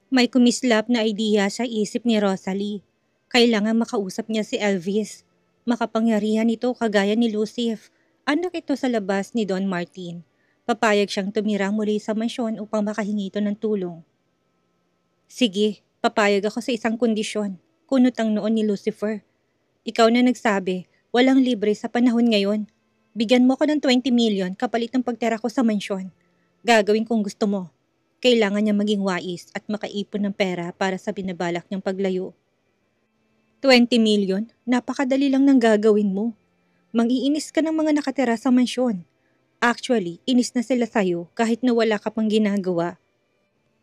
May kumislap na idea sa isip ni Rosalie. Kailangan makausap niya si Elvis. Makapangyarihan ito kagaya ni Lucif. Anak ito sa labas ni Don Martin. Papayag siyang tumira muli sa mansyon upang makahingi ito ng tulong. Sige, papayag ako sa isang kondisyon. Kunot ang noon ni Lucifer. Ikaw na nagsabi, walang libre sa panahon ngayon. Bigyan mo ko ng 20 million kapalit ng pagtira ko sa mansyon. Gagawin kung gusto mo. Kailangan niya maging wais at makaipon ng pera para sa binabalak niyang paglayo. 20 million? Napakadali lang ng gagawin mo. Mangiinis ka ng mga nakatira sa mansyon. Actually, inis na sila sa'yo kahit na wala ka pang ginagawa.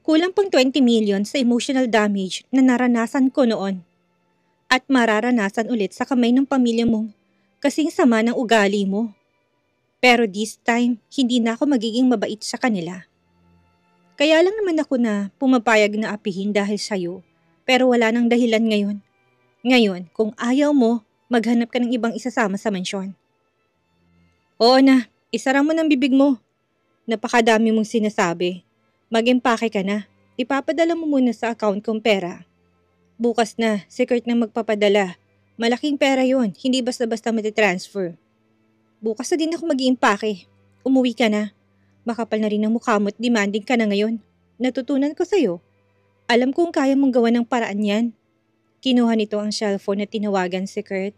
Kulang pang 20 million sa emotional damage na naranasan ko noon. At mararanasan ulit sa kamay ng pamilya mong kasing sama ng ugali mo. Pero this time, hindi na ako magiging mabait sa kanila. Kaya lang naman ako na pumapayag na apihin dahil sa'yo, pero wala nang dahilan ngayon. Ngayon, kung ayaw mo, maghanap ka ng ibang isasama sa mansyon. Oo na, isara mo ng bibig mo. Napakadami mong sinasabi. Mag-empake ka na. Ipapadala mo muna sa account kong pera. Bukas na, si Kurt na magpapadala. Malaking pera yon, hindi basta-basta matitransfer. Bukas na din ako mag-iimpake. Umuwi ka na. Makapal na rin ang mukha mo at demanding ka na ngayon. Natutunan ko sa'yo. Alam kong kaya mong gawa ng paraan yan. Kinuha nito ang cellphone at tinawagan si Kurt.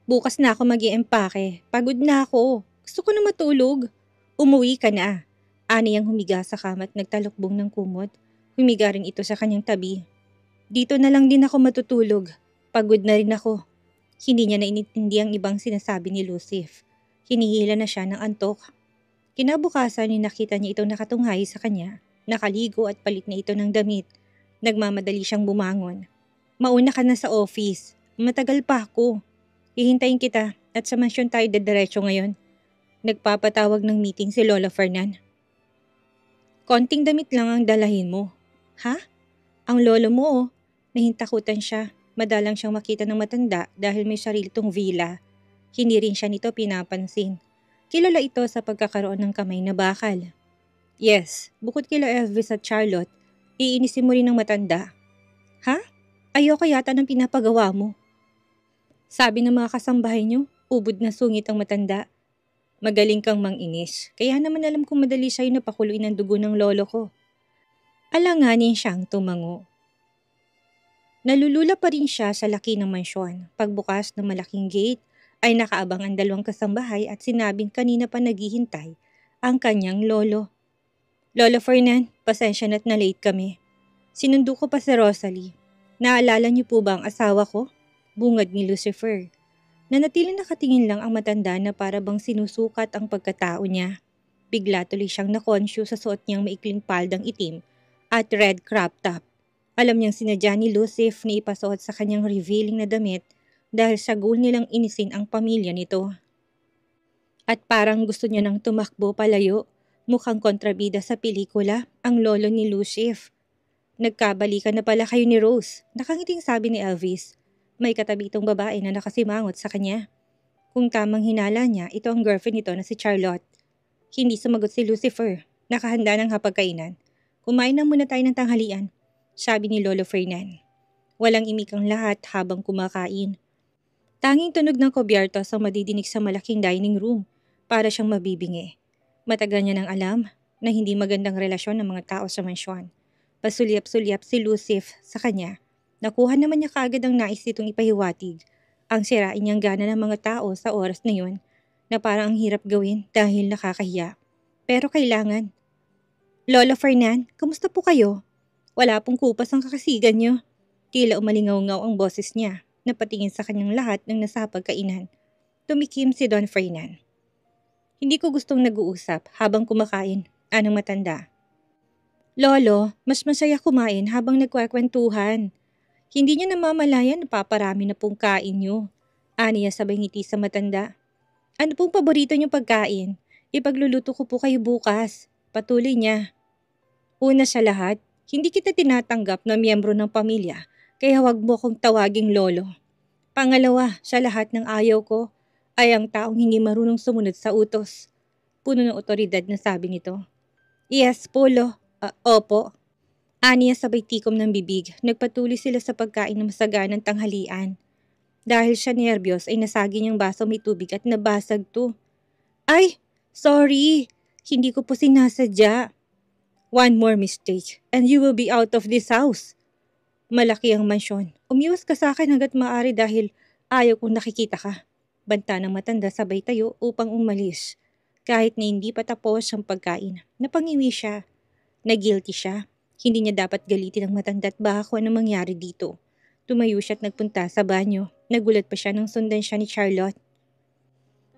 Bukas na ako mag-iimpake. Pagod na ako. Gusto ko na matulog. Umuwi ka na. Ani ang humiga sa kama at nagtalukbong ng kumot. Humiga rin ito sa kanyang tabi. Dito na lang din ako matutulog. Pagod na rin ako. Hindi niya nainintindi ang ibang sinasabi ni Lucif. Hinihila na siya ng antok. Kinabukasan ni nakita niya itong nakatunghay sa kanya. Nakaligo at palit na ito ng damit. Nagmamadali siyang bumangon. Mauna ka na sa office. Matagal pa ako. Hihintayin kita at sa mansyon tayo dediretso ngayon. Nagpapatawag ng meeting si Lola Fernan. Konting damit lang ang dalahin mo. Ha? Ang lolo mo oh. Nahintakutan siya. Madalang siyang makita ng matanda dahil may sarili tong villa. Hindi rin siya nito pinapansin. Kilala ito sa pagkakaroon ng kamay na bakal. Yes, bukod kila Elvis at Charlotte, iinisin mo rin ng matanda. Ha? Ayoko yata ng pinapagawa mo. Sabi ng mga kasambahay niyo, ubod na sungit ang matanda. Magaling kang manginis, kaya naman alam kong madali sa'yo na pakuluin ang dugo ng lolo ko. Alanganin siyang tumango. Nalulula pa rin siya sa laki ng mansyon. Pagbukas ng malaking gate, ay nakaabang ang dalawang kasambahay at sinabing kanina pa naghihintay ang kanyang lolo. Lolo Fernan, pasensya na't na late kami. Sinundo ko pa si Rosalie. Naalala niyo po ba ang asawa ko? Bungad ni Lucifer. Nanatiling nakatingin lang ang matanda na para bang sinusukat ang pagkatao niya. Bigla tuloy siyang na-conscious sa suot niyang maikling paldang itim at red crop top. Alam niyang sinadya ni Lucif na ipasuot sa kanyang revealing na damit dahil sa goal nilang inisin ang pamilya nito. At parang gusto niya nang tumakbo palayo, mukhang kontrabida sa pelikula ang lolo ni Lucif. Nagkabalikan na pala kayo ni Rose, nakangiting sabi ni Elvis. May katabi itong babae na nakasimangot sa kanya. Kung tamang hinala niya, ito ang girlfriend nito na si Charlotte. Hindi sumagot si Lucifer. Nakahanda ng hapagkainan. Kumain na muna tayo ng tanghalian, sabi ni Lolo Fernan. Walang imik ang lahat habang kumakain. Tanging tunog ng kobyertos ang madidinig sa malaking dining room para siyang mabibingi. Matagal niya nang alam na hindi magandang relasyon ng mga tao sa mansyon. Pasulyap-sulyap si Lucif sa kanya. Nakuha naman niya kaagad ang nais nitong ipahiwatig. Ang sirain niyang gana ng mga tao sa oras na yun na parang ang hirap gawin dahil nakakahiya. Pero kailangan. Lola Fernan, kamusta po kayo? Wala pong kupas ang kakasigan niyo. Tila umalingaw-ngaw ang boses niya. Napatingin sa kanyang lahat ng nasa pagkainan. Tumikim si Don Fernan. Hindi ko gustong nag-uusap habang kumakain. Anong matanda? Lolo, mas masaya kumain habang nagkwekwentuhan. Hindi niyo namamalayan na paparami na pong kain niyo. Aniya sabay ngiti sa matanda. Ano pong paborito niyong pagkain? Ipagluluto ko po kayo bukas. Patuloy niya. Una sa lahat, hindi kita tinatanggap na miyembro ng pamilya, kaya huwag mo kong tawaging lolo. Pangalawa, sa lahat ng ayaw ko, ay ang taong hindi marunong sumunod sa utos. Puno ng otoridad na sabi nito. Yes, Polo. Opo. Aniya sabay tikom ng bibig, nagpatuloy sila sa pagkain ng masaganang tanghalian. Dahil siya nerbiyos ay nasagi niyang baso may tubig at nabasag to. Ay! Sorry! Hindi ko po sinasadya. One more mistake and you will be out of this house. Malaki ang mansyon. Umiwas ka sa akin hanggat maaari dahil ayaw kong nakikita ka. Banta ng matanda sabay tayo upang umalis. Kahit na hindi pa tapos ang pagkain, napangiwi siya. Na-guilty siya. Hindi niya dapat galitin ang matanda at baka kung anong mangyari dito. Tumayo siya at nagpunta sa banyo. Nagulat pa siya nang sundan siya ni Charlotte.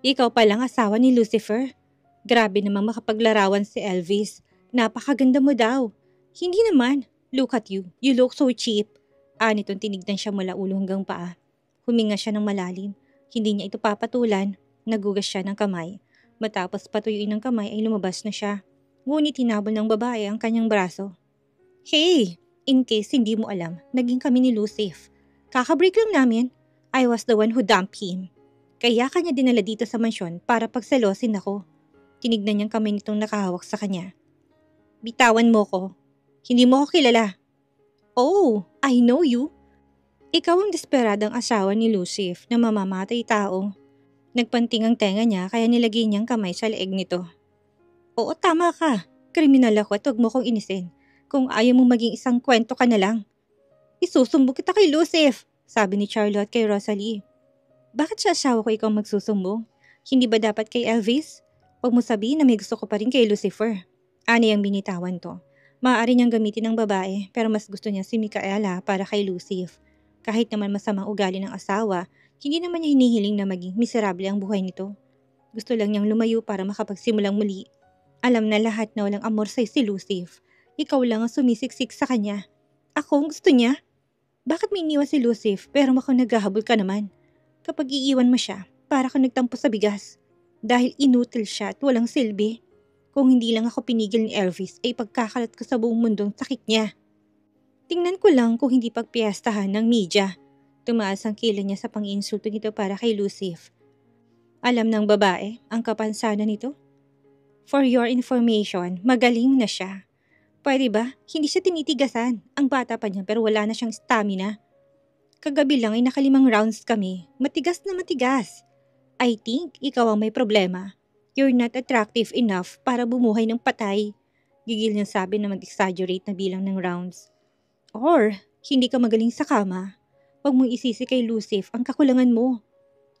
Ikaw palang asawa ni Lucifer. Grabe namang makapaglarawan si Elvis. Napakaganda mo daw. Hindi naman. Look at you. You look so cheap. Nitong tinignan siya mula ulo hanggang paa. Huminga siya ng malalim. Hindi niya ito papatulan. Nagugas siya ng kamay. Matapos patuyuin ng kamay ay lumabas na siya. Ngunit hinabol ng babae ang kanyang braso. Hey! In case hindi mo alam, naging kami ni Lucif. Kakabreak lang namin. I was the one who dumped him. Kaya kanya dinala dito sa mansyon para pagselosin ako. Tinignan niyang kamay nitong nakahawak sa kanya. Bitawan mo ko. Hindi mo ako kilala. Oh, I know you. Ikaw ang desperadang asawa ni Lucif na mamamatay tao. Nagpanting ang tenga niya kaya nilagay niyang kamay sa leeg nito. Oo, tama ka. Kriminal ako at huwag mo kong inisin. Kung ayaw mo maging isang kwento ka na lang. Isusumbong kita kay Lucif, sabi ni Charlotte kay Rosalie. Bakit sa asawa ko ikaw magsusumbong? Hindi ba dapat kay Elvis? Huwag mo sabihin na may gusto ko pa rin kay Lucifer. Ani ang binitawan to. Maaari niyang gamitin ng babae pero mas gusto niya si Micaela para kay Lucif. Kahit naman masamang ugali ng asawa, hindi naman niya hinihiling na maging miserable ang buhay nito. Gusto lang niyang lumayo para makapagsimulang muli. Alam na lahat na walang amor sa'yo si Lucif. Ikaw lang ang sumisiksik sa kanya. Ako ang gusto niya? Bakit may iniwan si Lucif pero ako naghahabol ka naman? Kapag iiwan mo siya, para ka nagtampo sa bigas. Dahil inutil siya at walang silbi. Kung hindi lang ako pinigil ni Elvis ay pagkakalat ko sa buong mundong sakit niya. Tingnan ko lang kung hindi pagpiyastahan ng media. Tumaas ang kilay niya sa pang-insulto nito para kay Lucif. Alam ng babae ang kapansanan nito? For your information, magaling na siya. Pwede ba? Hindi siya tinitigasan. Ang bata pa niya pero wala na siyang stamina. Kagabi lang ay nakalimang rounds kami. Matigas na matigas. I think ikaw ang may problema. You're not attractive enough para bumuhay ng patay. Gigil niyang sabi na mag-exaggerate na bilang ng rounds. Or, hindi ka magaling sa kama. Huwag mong isisi kay Lucif ang kakulangan mo.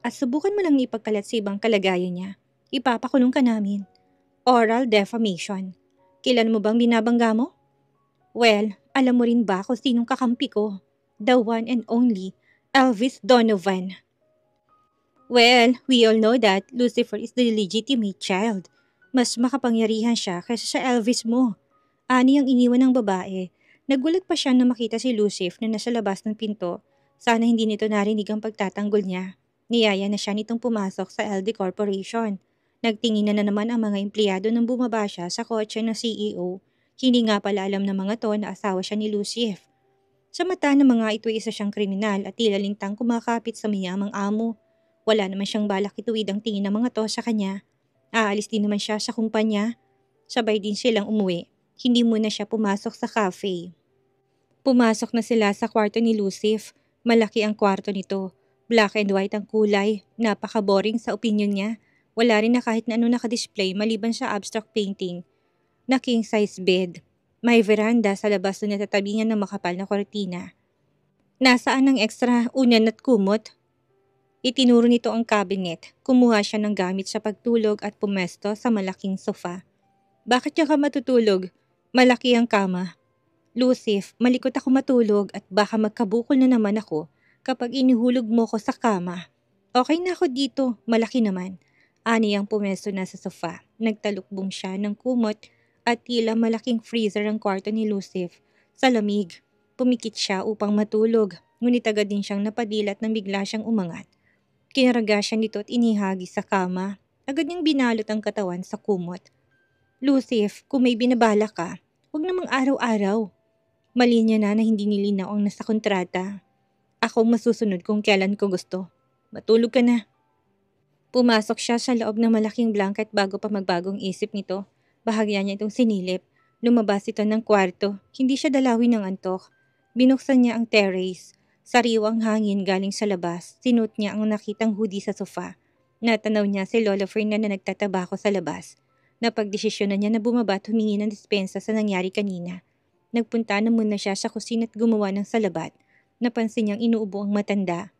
At subukan mo lang ipagkalat sa ibang kalagayan niya. Ipapakulong ka namin. Oral defamation. Kailan mo bang binabangga mo? Well, alam mo rin ba kung sinong kakampi ko? The one and only, Elvis Donovan. Well, we all know that Lucifer is the legitimate child. Mas makapangyarihan siya kaysa sa Elvis mo. Ani ang iniwan ng babae. Nagulat pa siya na makita si Lucif na nasa labas ng pinto. Sana hindi nito narinig ang pagtatanggol niya. Niyaya na siya nitong pumasok sa LD Corporation. Nagtingin na naman ang mga empleyado nang bumaba siya sa kotse ng CEO. Hindi nga pala alam ng mga to na asawa siya ni Lucif. Sa mata ng mga ito isa siyang kriminal at tila lintang kumakapit sa mayamang amo. Wala naman siyang balak ituwid ang tingin ng mga to sa kanya. Aalis din naman siya sa kumpanya. Sabay din silang umuwi. Hindi muna siya pumasok sa cafe. Pumasok na sila sa kwarto ni Lucif. Malaki ang kwarto nito. Black and white ang kulay. Napaka-boring sa opinion niya. Wala rin na kahit na ano nakadisplay maliban sa abstract painting. Na king-size bed. May veranda sa labas na natatabingan ng makapal na kortina. Nasaan ang extra unan at kumot? Itinuro nito ang cabinet. Kumuha siya ng gamit sa pagtulog at pumesto sa malaking sofa. Bakit niya ka matutulog? Malaki ang kama. Lucif, malikot ako matulog at baka magkabukol na naman ako kapag inihulog mo ko sa kama. Okay na ako dito, malaki naman. Ani ang pumesto na sa sofa. Nagtalukbong siya ng kumot at tila malaking freezer ang kwarto ni Lucif. Sa lamig, pumikit siya upang matulog. Ngunit agad din siyang napadilat nang bigla siyang umangat. Kinaraga siya nito at inihagi sa kama. Agad niyang binalot ang katawan sa kumot. Lucif, kung may binabala ka, huwag namang araw-araw. Mali niya na hindi nilinaw ang nasa kontrata. Ako masusunod kung kailan ko gusto. Matulog ka na. Pumasok siya sa loob ng malaking blanket bago pa magbagong isip nito. Bahagya niya itong sinilip. Lumabas ito ng kwarto. Hindi siya dalawin ng antok. Binuksan niya ang terrace. Sariwang hangin galing sa labas. Sinuot niya ang nakitang hoodie sa sofa. Natanaw niya si Lola Fernan na nagtatabako sa labas. Napagdesisyonan niya na bumaba at humingi ng dispensa sa nangyari kanina. Nagpunta na muna siya sa kusina at gumawa ng salabat. Napansin niyang inuubo ang matanda.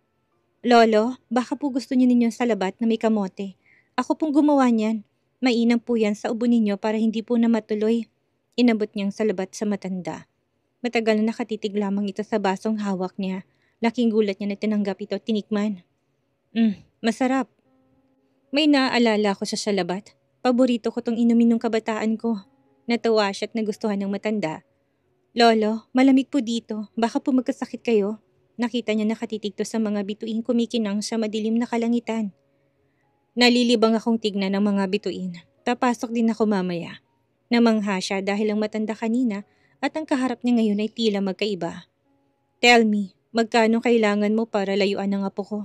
Lolo, baka po gusto niyo ninyong salabat na may kamote. Ako pong gumawa niyan. Mainam po yan sa ubo ninyo para hindi po na matuloy. Inabot niyang salabat sa matanda. Matagal na nakatitig lamang ito sa basong hawak niya. Laking gulat niya na tinanggap ito at tinikman. Masarap. May naaalala ko sa salabat. Paborito ko tong inumin ng kabataan ko. Natawa siya at nagustuhan ng matanda. Lolo, malamig po dito. Baka po magkasakit kayo. Nakita niya nakatitig to sa mga bituin kumikinang sa madilim na kalangitan. Nalilibang akong tignan ng mga bituin. Papasok din ako mamaya. Namangha siya dahil ang matanda kanina at ang kaharap niya ngayon ay tila magkaiba. Tell me, magkano kailangan mo para layuan ng apo ko?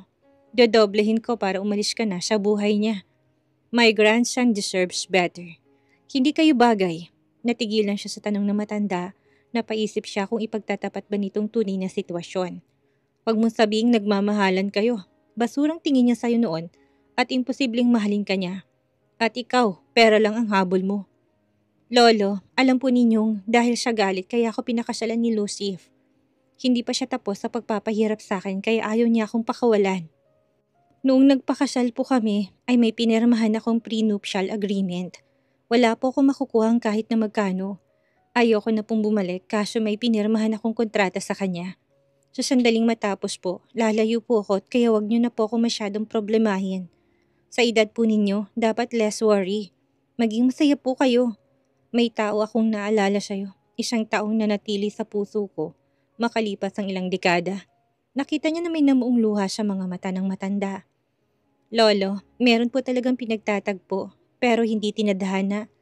Dodoblehin ko para umalis ka na sa buhay niya. My grandson deserves better. Hindi kayo bagay. Natigilan siya sa tanong ng matanda. Napaisip siya kung ipagtatapat ba nitong tunay na sitwasyon. Huwag mong sabing nagmamahalan kayo. Basurang tingin niya sa'yo noon at imposibleng mahalin ka niya. At ikaw, pera lang ang habol mo. Lolo, alam po ninyong dahil siya galit kaya ako pinakasalan ni Lucif. Hindi pa siya tapos sa pagpapahirap sa akin kaya ayaw niya akong pakawalan. Noong nagpakasal po kami ay may pinirmahan akong prenuptial agreement. Wala po akong makukuhang kahit na magkano. Ayoko na pong bumalik kaso may pinirmahan akong kontrata sa kanya. Sa sandaling matapos po, lalayo po ako at kaya wag niyo na po ako masyadong problemahin. Sa edad po ninyo, dapat less worry. Maging masaya po kayo. May tao akong naalala sa'yo. Isang taong nanatili sa puso ko, makalipas ang ilang dekada. Nakita niya na may namuong luha sa mga mata ng matanda. Lolo, meron po talagang pinagtatagpo, pero hindi tinadhana.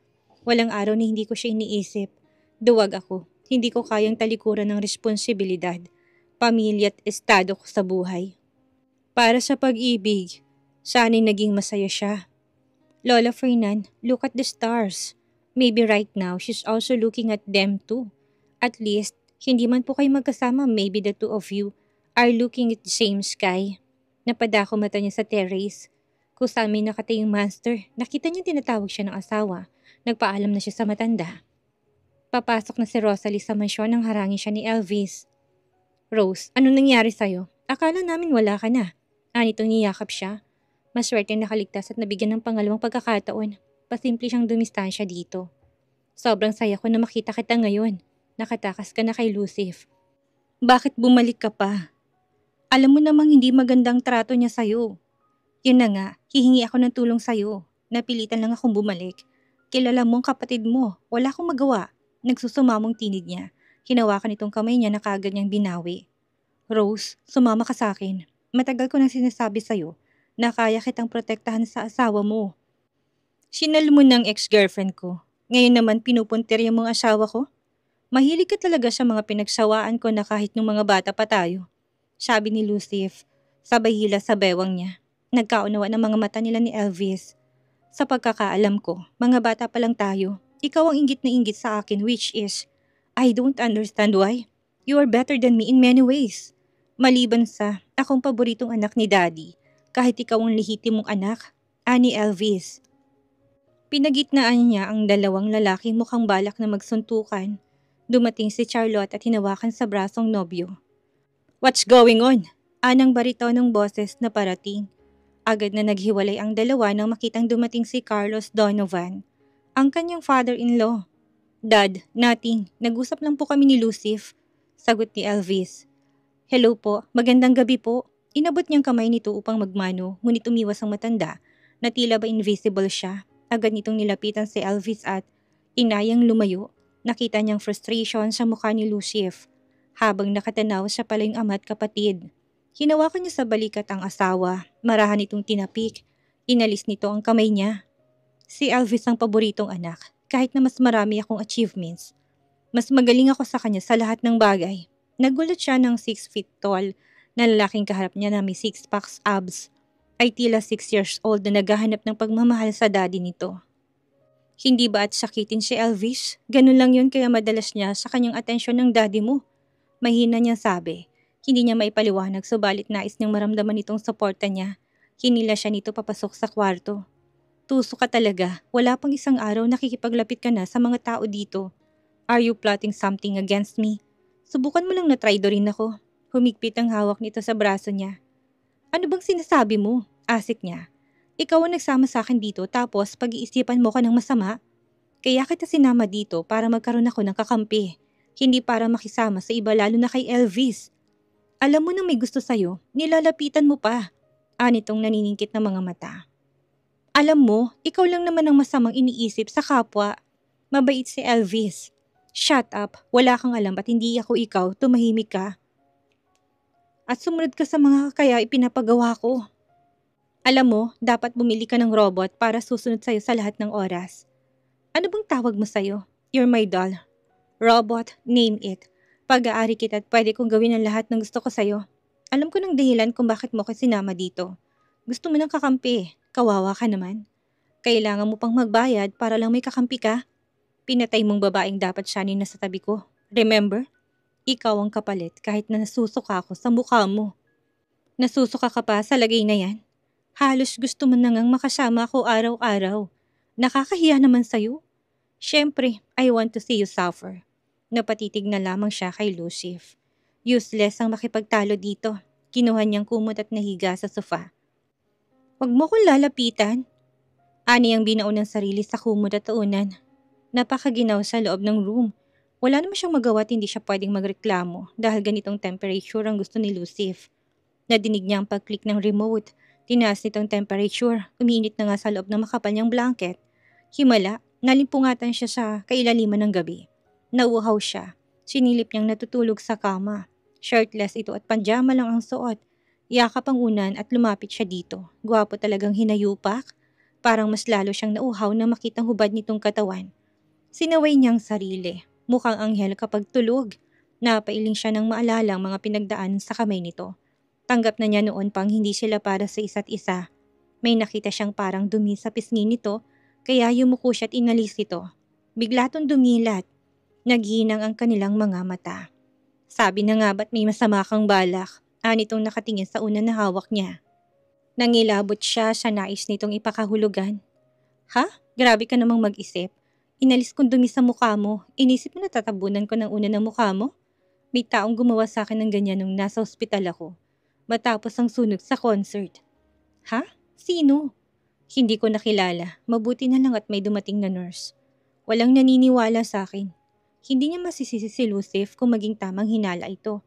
Walang araw na hindi ko siya iniisip. Duwag ako. Hindi ko kayang talikuran ng responsibilidad, pamilya at estado ko sa buhay. Para sa pag-ibig, sana'y naging masaya siya. Lola Fernan, look at the stars. Maybe right now, she's also looking at them too. At least, hindi man po kayo magkasama, maybe the two of you are looking at the same sky. Napadako mata niya sa terrace. Kung saan may nakatayong monster, nakita niya tinatawag siya ng asawa. Nagpaalam na siya sa matanda. Papasok na si Rosalie sa mansyon nang harangin siya ni Elvis. Rose, anong nangyari sa'yo? Akala namin wala ka na. Anitong niyakap siya. Maswerte nakaligtas at nabigyan ng pangalawang pagkakataon. Pasimple siyang dumistansya dito. Sobrang saya ko na makita kita ngayon. Nakatakas ka na kay Lucif. Bakit bumalik ka pa? Alam mo namang hindi magandang trato niya sa'yo. Yun na nga, hihingi ako ng tulong sa'yo. Napilitan lang akong bumalik. Kilala mo ang kapatid mo. Wala akong magawa. Nagsusumamong tinig niya. Hinawakan itong kamay niya na kaagad niyang binawi. Rose, sumama ka sa akin. Matagal ko nang sinasabi sa'yo na kaya kitang protektahan sa asawa mo. Sinal mo ng ex-girlfriend ko. Ngayon naman pinupuntirya mo ang asawa ko? Mahilig ka talaga sa mga pinagsawaan ko na kahit nung mga bata pa tayo. Sabi ni Lucif, sabay hila sa bewang niya. Nagkaunawa ng mga mata nila ni Elvis. Sa pagkakaalam ko, mga bata pa lang tayo. Ikaw ang inggit na inggit sa akin which is, I don't understand why. You are better than me in many ways. Maliban sa akong paboritong anak ni Daddy, kahit ikaw ang lehitimong anak, ani Elvis. Pinagitnaan niya ang dalawang lalaki mukhang balak na magsuntukan. Dumating si Charlotte at hinawakan sa brasong nobyo. What's going on? Anang baritonong boses na parating. Agad na naghiwalay ang dalawa nang makitang dumating si Carlos Donovan, ang kanyang father-in-law. Dad, nothing. Nag-usap lang po kami ni Lucif. Sagot ni Elvis. Hello po, magandang gabi po. Inabot niyang kamay nito upang magmano, ngunit umiwas ang matanda na tila ba invisible siya. Agad nitong nilapitan si Elvis at inayang lumayo. Nakita niyang frustration sa mukha ni Lucif. Habang nakatanaw siya pala yung ama at kapatid. Hinawakan niya sa balikat ang asawa. Marahan itong tinapik. Inalis nito ang kamay niya. Si Elvis ang paboritong anak. Kahit na mas marami akong achievements. Mas magaling ako sa kanya sa lahat ng bagay. Nagulat siya ng 6 feet tall na lalaking kaharap niya na may 6-pack abs. Ay tila 6 years old na naghahanap ng pagmamahal sa daddy nito. Hindi ba at sakitin si Elvis? Ganun lang yun kaya madalas niya sa kanyang atensyon ng daddy mo. Mahina niyang sabi. Hindi niya maipaliwanag subalit nais niyang maramdaman itong suporta niya. Hinila siya nito papasok sa kwarto. Tuso ka talaga. Wala pang isang araw nakikipaglapit ka na sa mga tao dito. Are you plotting something against me? Subukan mo lang na try do rin ako. Humigpit ang hawak nito sa braso niya. Ano bang sinasabi mo? Asik niya. Ikaw ang nagsama sa akin dito tapos pag-iisipan mo ka ng masama? Kaya kita sinama dito para magkaroon ako ng kakampi. Hindi para makisama sa iba lalo na kay Elvis. Alam mo na may gusto sa'yo, nilalapitan mo pa. Anitong naniningkit na mga mata. Alam mo, ikaw lang naman ang masamang iniisip sa kapwa. Mabait si Elvis. Shut up, wala kang alam at hindi ako ikaw, tumahimik ka. At sumunod ka sa mga kaya ipinapagawa ko. Alam mo, dapat bumili ka ng robot para susunod sa'yo sa lahat ng oras. Ano bang tawag mo sa'yo? You're my doll. Robot, name it. Pag-aari kita at pwede kong gawin ang lahat ng gusto ko sa'yo. Alam ko ng dahilan kung bakit mo ko sinama dito. Gusto mo ng kakampi. Kawawa ka naman. Kailangan mo pang magbayad para lang may kakampi ka. Pinatay mong babaeng dapat siya ni nasa tabi ko. Remember? Ikaw ang kapalit kahit na nasusuka ako sa mukha mo. Nasusuka ka pa sa lagay na yan? Halos gusto mo nang makasama ako araw-araw. Nakakahiya naman sa'yo. Siyempre, I want to see you suffer. Napatitig na lamang siya kay Lucif. Useless ang makipagtalo dito. Kinuha niyang kumot at nahiga sa sofa. Huwag mo kong lalapitan. Ani ang binaon ng sarili sa kumot at unan. Napakaginaw sa loob ng room. Wala naman siyang magawa at hindi siya pwedeng magreklamo dahil ganitong temperature ang gusto ni Lucif. Nadinig niya ang pag-click ng remote. Tinaas nitong temperature. Umiinit na nga sa loob ng makapal niyang blanket. Himala, nalimpungatan siya sa kailaliman ng gabi. Nauuhaw siya. Sinilip niyang natutulog sa kama. Shirtless ito at panjama lang ang suot. Yakap ang unan at lumapit siya dito. Gwapo talagang hinayupak. Parang mas lalo siyang nauhaw na makitang hubad nitong katawan. Sinaway niyang sarili. Mukhang anghel kapag tulog. Napailing siya ng maalala ang mga pinagdaan sa kamay nito. Tanggap na niya noon pang hindi sila para sa isa't isa. May nakita siyang parang dumi sa pisngi nito, kaya yumuko siya at inalis ito. Bigla tong dumilat. Naghinang ang kanilang mga mata. Sabi na nga ba't may masama kang balak? Anitong nakatingin sa una na hawak niya. Nangilabot siya sa nais nitong ipakahulugan. Ha? Grabe ka namang mag-isip. Inalis kong dumi sa mukha mo. Inisip mo na tatabunan ko ng una ng mukha mo? May taong gumawa sa akin ng ganyan nung nasa ospital ako. Matapos ang sunog sa concert. Ha? Sino? Hindi ko nakilala. Mabuti na lang at may dumating na nurse. Walang naniniwala sa akin. Hindi niya masisisi si Lucif kung maging tamang hinala ito.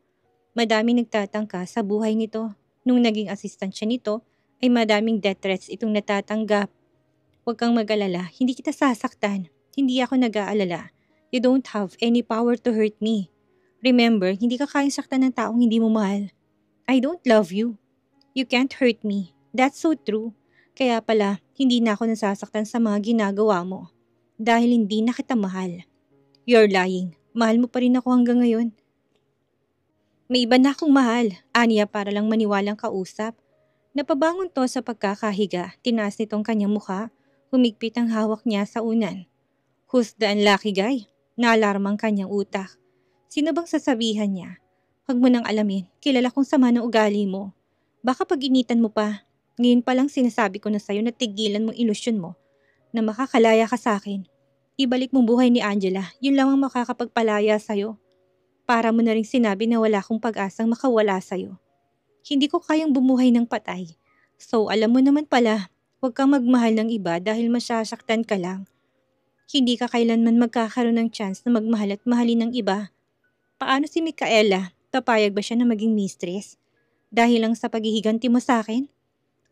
Madaming nagtatangka sa buhay nito. Nung naging assistant siya nito, ay madaming death threats itong natatanggap. Huwag kang mag-alala, hindi kita sasaktan. Hindi ako nag-aalala. You don't have any power to hurt me. Remember, hindi ka kayang saktan ng taong hindi mo mahal. I don't love you. You can't hurt me. That's so true. Kaya pala, hindi na ako nasasaktan sa mga ginagawa mo. Dahil hindi na kita mahal. You're lying. Mahal mo pa rin ako hanggang ngayon. May iba na akong mahal. Aniya para lang maniwalang kausap. Napabangon to sa pagkakahiga. Tinaas nitong kanyang mukha. Humigpit ang hawak niya sa unan. Who's the unlucky guy? Naalarmang kanyang utak. Sino bang sasabihan niya? Huwag mo nang alamin, kilala kong sama ng ugali mo. Baka pag-initan mo pa. Ngayon pa lang sinasabi ko na sa'yo na tigilan mong ilusyon mo. Na makakalaya ka sa akin. Ibalik mong buhay ni Angela, yun lang ang makakapagpalaya sa'yo. Para mo na rin sinabi na wala akong pag-asang makawala sa'yo. Hindi ko kayang bumuhay ng patay. So alam mo naman pala, huwag kang magmahal ng iba dahil masasaktan ka lang. Hindi ka kailanman magkakaroon ng chance na magmahal at mahalin ng iba. Paano si Micaela? Papayag ba siya na maging mistress? Dahil lang sa paghihiganti mo sa akin?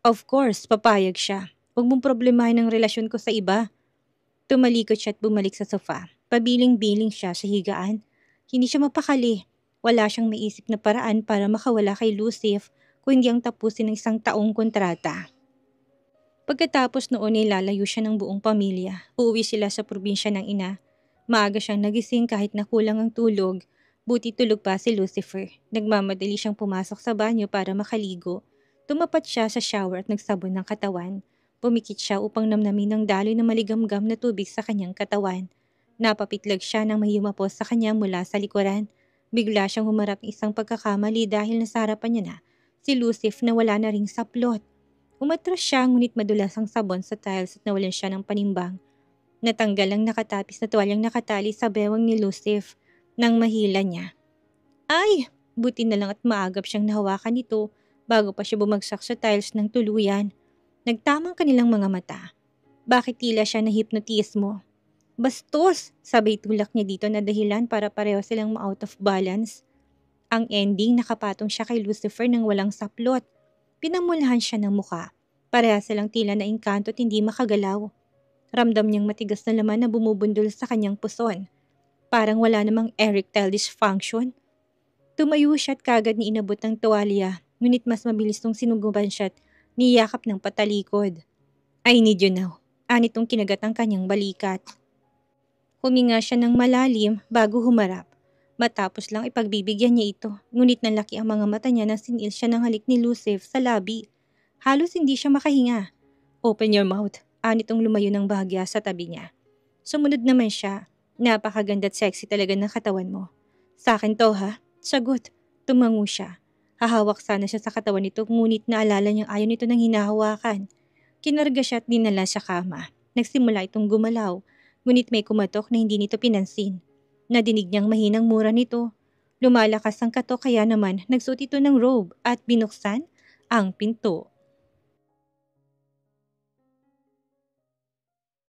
Of course, papayag siya. Huwag mong problemahin ang relasyon ko sa iba. Tumalikod siya at bumalik sa sofa. Pabiling-biling siya sa higaan. Hindi siya mapakali. Wala siyang maisip na paraan para makawala kay Lucif kung hindi ang tapusin ng isang taong kontrata. Pagkatapos noon ay lalayo siya ng buong pamilya. Uuwi sila sa probinsya ng ina. Maaga siyang nagising kahit nakulang ang tulog. Buti tulog pa si Lucifer. Nagmamadali siyang pumasok sa banyo para makaligo. Tumapat siya sa shower at nagsabon ng katawan. Pumikit siya upang namnamin ang daloy ng maligamgam na tubig sa kanyang katawan. Napapitlag siya nang may humapos sa kanya mula sa likuran. Bigla siyang humarap ng isang pagkakamali dahil nasa harapan niya na si Lucif na wala na ring saplot. Umatras siya ngunit madulas ang sabon sa tiles at nawalan siya ng panimbang. Natanggal ang nakatapis na tuwalyang nakatali sa bewang ni Lucif nang mahila niya. Ay! Buti na lang at maagap siyang nahawakan nito bago pa siya bumagsak sa tiles ng tuluyan. Nagtamang kanilang mga mata. Bakit tila siya na-hypnotismo? Bastos! Sabay tulak niya dito na dahilan para pareho silang ma-out of balance. Ang ending, nakapatong siya kay Lucifer nang walang saplot. Pinamulahan siya ng muka. Pareha silang tila na engkanto at hindi makagalaw. Ramdam niyang matigas na laman na bumubundol sa kanyang puson. Parang wala namang erectile dysfunction. Tumayo siya at kagad ni inabot ng tuwalya, ngunit mas mabilis nung sinuguban siya at niyakap ng patalikod. I need you now. Anitong kinagat ang kanyang balikat. Huminga siya ng malalim bago humarap. Matapos lang ipagbibigyan niya ito, ngunit nalaki ang mga mata niya nang sinil siya ng halik ni Lucif sa labi. Halos hindi siya makahinga. Open your mouth. Anitong lumayo ng bahagya sa tabi niya. Sumunod naman siya. Napakaganda at sexy talaga ng katawan mo. Sa akin to ha? Sagot. Tumango siya. Hahawak sana siya sa katawan nito ngunit naalala niyang ayaw nito ng hinahawakan. Kinarga siya at dinala sa kama. Nagsimula itong gumalaw, ngunit may kumatok na hindi nito pinansin. Nadinig niyang mahinang mura nito. Lumalakas ang katok kaya naman nagsuot ito ng robe at binuksan ang pinto.